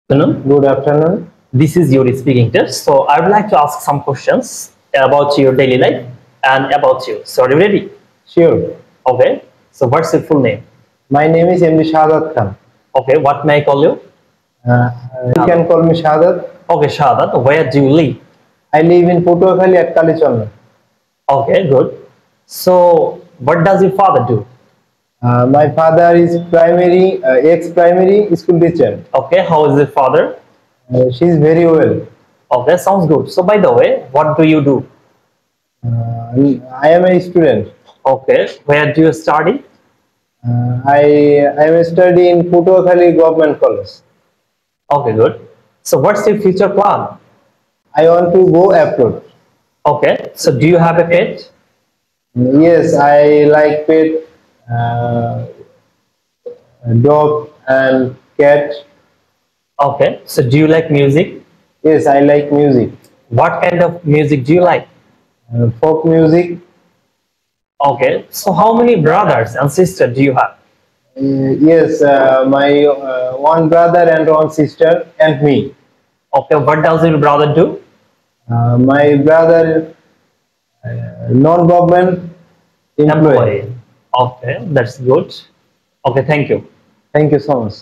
Afternoon. Good afternoon. This is your speaking test. So I would like to ask some questions about your daily life and about you. So are you ready? Sure. Okay. So what's your full name? My name is MD Shahadat Khan. Okay. What may I call you? You can call me Shahadat. Okay, Shahadat. Where do you live? I live in Putuakhali at Kalichonna. Okay, good. So what does your father do? My father is ex-primary school teacher. Okay. How is your father? She is very well. Okay, sounds good. So by the way, what do you do? I am a student. Okay. Where do you study? I am studying in Putuakhali Government College. Okay, good. So what's your future plan? I want to go abroad. Okay. So do you have a pet? Yes, I like pet, dog and cat. Okay. So do you like music? Yes, I like music. What kind of music do you like? Folk music. Okay. So how many brothers and sisters do you have? Yes, my one brother and one sister and me. Okay. What does your brother do? My brother, non-government employee. Employee. Okay. That's good. Okay. Thank you. Thank you so much.